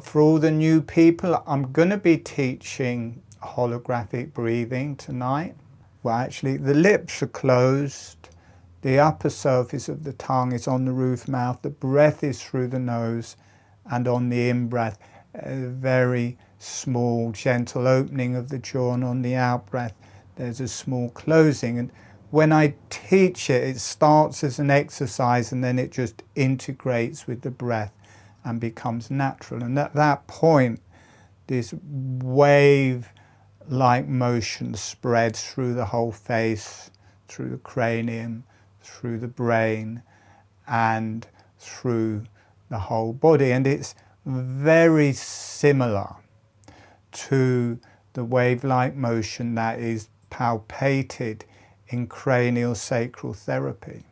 For all the new people, I'm going to be teaching holographic breathing tonight. Well, actually, the lips are closed, the upper surface of the tongue is on the roof mouth, the breath is through the nose, and on the in-breath, a very small, gentle opening of the jaw, and on the out-breath, there's a small closing. And when I teach it, it starts as an exercise and then it just integrates with the breath and becomes natural. And at that point, this wave-like motion spreads through the whole face, through the cranium, through the brain, and through the whole body. And it's very similar to the wave-like motion that is palpated in cranial sacral therapy.